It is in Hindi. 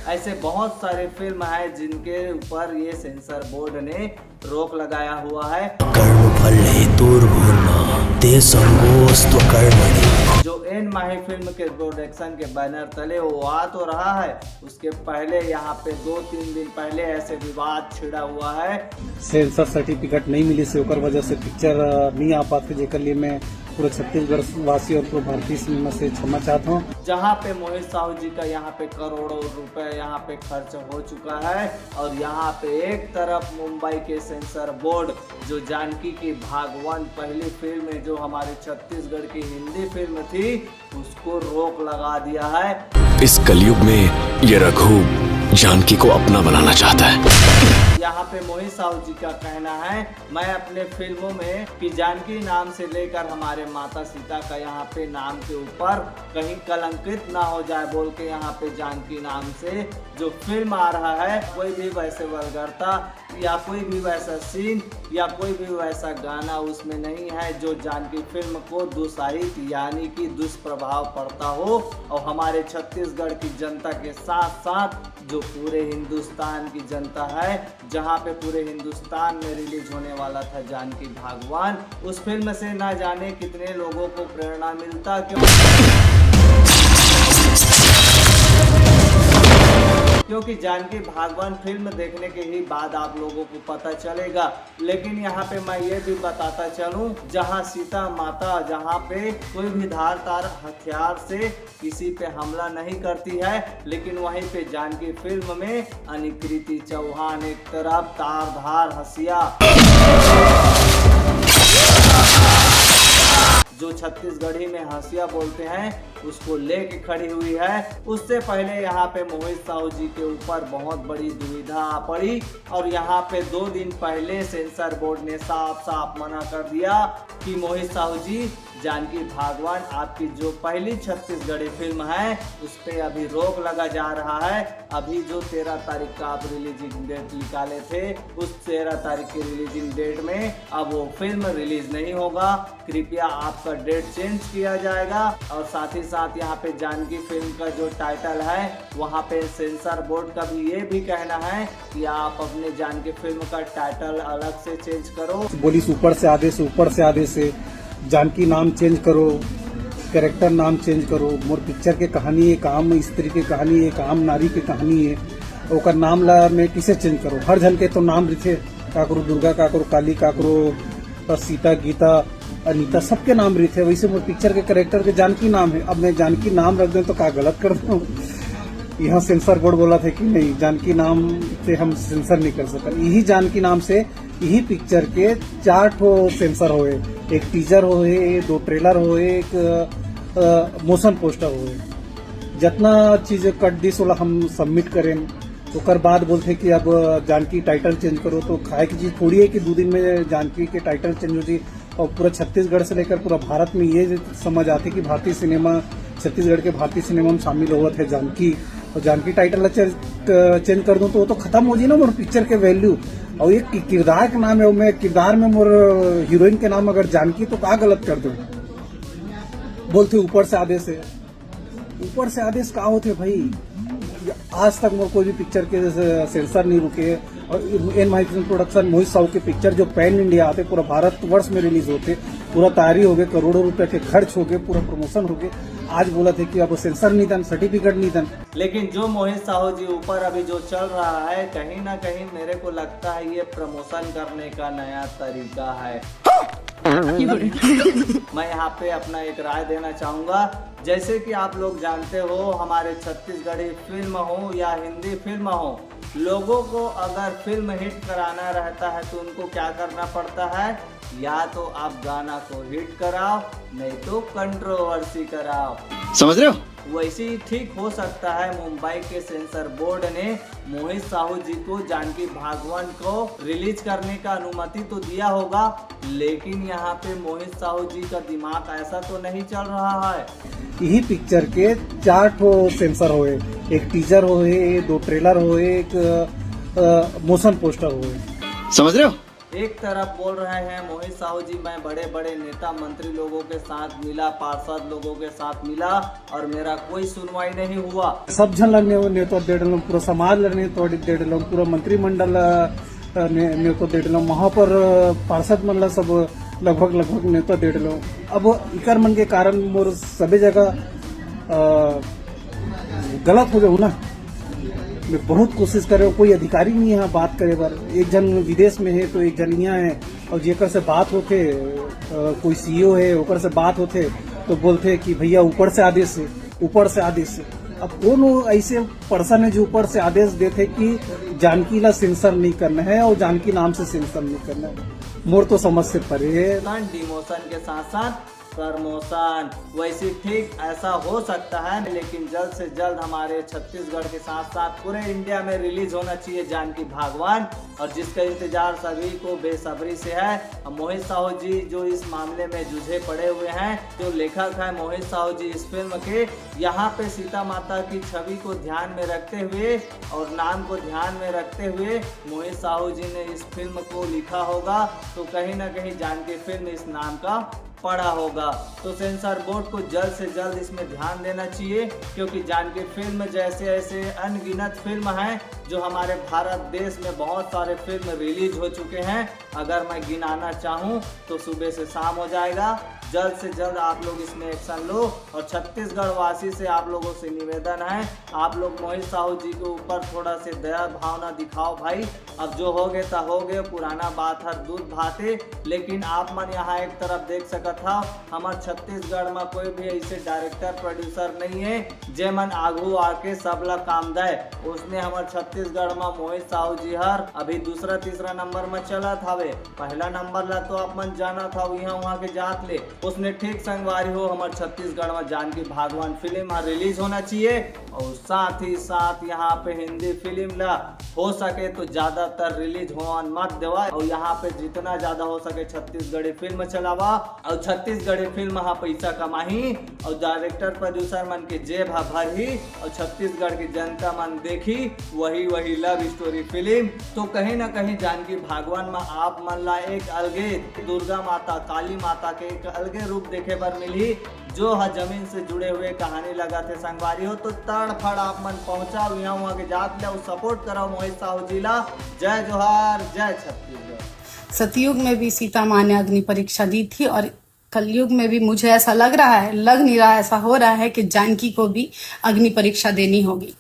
ऐसे बहुत सारे फिल्म हैं जिनके ऊपर ये सेंसर बोर्ड ने रोक लगाया हुआ है। कर्मफल हेतुर्भुर्मा ते संगोस्त्व कर्मणि। जो एन माही फिल्म के प्रोडक्शन के बैनर तले वो आ तो रहा है, उसके पहले यहाँ पे 2-3 दिन पहले ऐसे विवाद छिड़ा हुआ है। सेंसर सर्टिफिकेट नहीं मिली से ओकर वजह से पिक्चर नहीं आ पाते, जेकर लिए मैं पूरे छत्तीसगढ़ वासी और पूरे भारतीय सिनेमा से क्षमा चाहता हूँ। जहाँ पे मोहित साहू जी का यहाँ पे करोड़ों रुपए यहाँ पे खर्च हो चुका है और यहाँ पे एक तरफ मुंबई के सेंसर बोर्ड जो जानकी की भागवान पहली फिल्म है जो हमारे छत्तीसगढ़ की हिंदी फिल्म थी उसको रोक लगा दिया है। इस कलयुग में ये रघु जानकी को अपना बनाना चाहता है। यहाँ पे मोहित साहू जी का कहना है, मैं अपने फिल्मों में कि जानकी नाम से लेकर हमारे माता सीता का यहाँ पे नाम के ऊपर कहीं कलंकित ना हो जाए बोल के यहाँ पे जानकी नाम से जो फिल्म आ रहा है कोई भी वैसे वल्गरता या कोई भी वैसा सीन या कोई भी वैसा गाना उसमें नहीं है जो जानकी फिल्म को दुस्साहित यानी कि दुष्प्रभाव पड़ता हो और हमारे छत्तीसगढ़ की जनता के साथ साथ जो पूरे हिंदुस्तान की जनता है, जहां पे पूरे हिंदुस्तान में रिलीज होने वाला था जानकी भागवान, उस फिल्म से ना जाने कितने लोगों को प्रेरणा मिलता। क्योंकि जानकी भागवान फिल्म देखने के ही बाद आप लोगों को पता चलेगा। लेकिन यहाँ पे मैं ये भी बताता चलूं, जहाँ सीता माता जहाँ पे कोई भी धारदार हथियार से किसी पे हमला नहीं करती है, लेकिन वहीं पे जानकी फिल्म में अनुकृति चौहान एक तरफ धारदार हसिया जो छत्तीसगढ़ी में हंसिया बोलते हैं उसको लेके खड़ी हुई है। उससे पहले यहाँ पे मोहित साहू जी के ऊपर बहुत बड़ी दुविधा आ पड़ी और यहाँ पे 2 दिन पहले सेंसर बोर्ड ने साफ साफ मना कर दिया कि मोहित साहू जी जानकी भागवान आपकी जो पहली छत्तीसगढ़ी फिल्म है उस पर अभी रोक लगा जा रहा है। अभी जो 13 तारीख का आप रिलीजिंग डेट निकाले थे उस 13 तारीख की रिलीजिंग डेट में अब वो फिल्म रिलीज नहीं होगा, कृपया आपका डेट चेंज किया जाएगा। और साथ ही साथ यहाँ पे जानकी फिल्म का जो टाइटल है वहाँ पे सेंसर बोर्ड का भी ये भी कहना है कि आप अपने जानकी फिल्म का टाइटल अलग से चेंज करो। बोली ऊपर से आदेश से जानकी नाम चेंज करो, कैरेक्टर नाम चेंज करो। मोर पिक्चर के कहानी एक आम स्त्री की कहानी एक आम नारी की कहानी है, ओकर नाम ला मैं किसे चेंज करो। हर जन के तो नाम रखे, काकरो दुर्गा, काकरो काली, काकरो सीता, गीता, अनीता, सबके नाम रखे। वैसे मोर पिक्चर के कैरेक्टर के जानकी नाम है, अब मैं जानकी नाम रख दूं तो क्या गलत कर दूं। यहाँ सेंसर बोर्ड बोला था कि नहीं, जानकी नाम से हम सेंसर नहीं कर सकते। यही जानकी नाम से यही पिक्चर के 4 ठो सेंसर होए, एक टीजर होए, 2 ट्रेलर होए, एक मोशन पोस्टर होए। जितना चीज कट दिस वाला हम सबमिट करें ओकर बाद बोलते कि अब जानकी टाइटल चेंज करो, तो खाए की चीज थोड़ी है कि 2 दिन में जानकी के टाइटल चेंज होती। और पूरा छत्तीसगढ़ से लेकर पूरा भारत में ये समझ आती कि भारतीय सिनेमा, छत्तीसगढ़ के भारतीय सिनेमा में शामिल हुआ थे जानकी, और जानकी टाइटल चेंज कर दूं तो वो तो खत्म हो जी ना मोर पिक्चर के वैल्यू। और एक किरदार के नाम है, मैं किरदार में मोर हीरोइन के नाम अगर जानकी तो क्या गलत कर दूं। बोलते ऊपर से आदेश का होते भाई। आज तक मोर कोई भी पिक्चर के सेंसर नहीं रुके और एन माही फिल्म प्रोडक्शन मोहित साहू के पिक्चर जो पैन इंडिया आते पूरा भारत वर्ष में रिलीज होते, पूरा तैयारी हो गए, करोड़ों रुपए के खर्च हो गए, पूरा प्रमोशन हो गए। आज बोला थे कि अब सेंसर नहीं दन, सर्टिफिकेट नहीं दन। लेकिन जो मोहित साहू जी ऊपर अभी जो चल रहा है कहीं ना कहीं मेरे को लगता है ये प्रमोशन करने का नया तरीका है। मैं यहाँ पे अपना एक राय देना चाहूँगा। जैसे कि आप लोग जानते हो हमारे छत्तीसगढ़ी फिल्म हो या हिंदी फिल्म हो, लोगों को अगर फिल्म हिट कराना रहता है तो उनको क्या करना पड़ता है, या तो आप गाना को हिट कराओ नहीं तो कंट्रोवर्सी कराओ। समझ रहे हो? वैसे ही ठीक हो सकता है मुंबई के सेंसर बोर्ड ने मोहित साहू जी को जानकी भागवान को रिलीज करने का अनुमति तो दिया होगा, लेकिन यहाँ पे मोहित साहू जी का दिमाग ऐसा तो नहीं चल रहा है। यही पिक्चर के 4 ठो सेंसर होए, एक टीजर होए, 2 ट्रेलर होए, एक मोशन पोस्टर होए। समझ रहे हो? एक तरफ बोल रहे हैं मोहित साहू जी, मैं बड़े बड़े नेता मंत्री लोगों के साथ मिला, पार्षद लोगों के साथ मिला और मेरा कोई सुनवाई नहीं हुआ। सब जन नेतो देडल पूरा समाज नेतो देडल पूरा मंत्रिमंडल नेतो देडल वहाँ पर पार्षद मन सब लगभग नेता देडल। अब इकर मन के कारण मोर सभी जगह गलत हो जाऊ ना। मैं बहुत कोशिश करे, कोई अधिकारी नहीं है बात करे बार। एक जन विदेश में है तो एक जन यहाँ है, और जेकर से बात होते कोई सीईओ है ओकर से बात होते तो बोलते कि भैया ऊपर से आदेश है, ऊपर से आदेश है। अब कौन ऐसे पर्सन है जो ऊपर से आदेश देते कि जानकी ला सेंसर नहीं करना है और जानकी नाम से सेंसर नहीं करना है? मोर तो समझ से परे है। डिमोशन के साथ साथ प्रमोशन, वैसे ठीक ऐसा हो सकता है, लेकिन जल्द से जल्द हमारे छत्तीसगढ़ के साथ साथ पूरे इंडिया में रिलीज होना चाहिए जानकी भागवान, और जिसका इंतजार सभी को बेसब्री से है। मोहित साहू जी जो इस मामले में जूझे पड़े हुए हैं, जो लेखक है मोहित साहू जी इस फिल्म के, यहाँ पे सीता माता की छवि को ध्यान में रखते हुए और नाम को ध्यान में रखते हुए मोहित साहू जी ने इस फिल्म को लिखा होगा, तो कहीं ना कहीं जानकी फिल्म इस नाम का पड़ा होगा। तो सेंसर बोर्ड को जल्द से जल्द इसमें ध्यान देना चाहिए, क्योंकि जानकी फिल्म जैसे ऐसे अनगिनत फिल्म हैं जो हमारे भारत देश में बहुत सारे फिल्म रिलीज हो चुके हैं। अगर मैं गिनाना चाहूँ तो सुबह से शाम हो जाएगा। जल्द से जल्द आप लोग इसमें एक्शन लो, और छत्तीसगढ़ वासी से आप लोगों से निवेदन है, आप लोग मोहित साहू जी के ऊपर थोड़ा से दया भावना दिखाओ भाई। अब जो हो गए तो हो गए, पुराना बात हर दूध भाते। लेकिन आप मन यहाँ एक तरफ देख सकत था, हमारे छत्तीसगढ़ में कोई भी ऐसे डायरेक्टर प्रोड्यूसर नहीं है जे मन आगू आके सब ला काम दे। उसने हमारे छत्तीसगढ़ में मोहित साहू जी हर अभी दूसरा तीसरा नंबर में चला था। पहला नंबर ला तो आप मन जाना था यहाँ वहाँ के जात ले। उसने ठीक संगवारी हो हमारे छत्तीसगढ़ में जानकी भागवान फिल्म रिलीज होना चाहिए, और साथ ही साथ यहाँ पे हिंदी फिल्म ला हो सके तो ज्यादातर रिलीज होन मत देवा, और यहाँ पे जितना ज्यादा हो सके छत्तीसगढ़ी फिल्म चलावा, और छत्तीसगढ़ी फिल्म हाँ पैसा कमाही, और डायरेक्टर प्रोड्यूसर मन के जेब हा भरही, और छत्तीसगढ़ की जनता मन देखी वही लव स्टोरी फिल्म। तो कहीं ना कहीं जानकी भागवान में आप मन ला एक अलगे दुर्गा माता काली माता के एक अलगे रूप देखे पर मिली, जो है जमीन से जुड़े हुए कहानी लगा थे संगवारी हो। तो तड़फड़ आप मन पहुंचाओ यहाँ वहाँ के जात ले, सपोर्ट कराओ मोहित साहू जी ला। जय जोहार, जय छत्तीसगढ़। सतयुग में भी सीता माँ ने अग्नि परीक्षा दी थी, और कलयुग में भी मुझे ऐसा लग रहा है, लग नहीं रहा, ऐसा हो रहा है कि जानकी को भी अग्नि परीक्षा देनी होगी।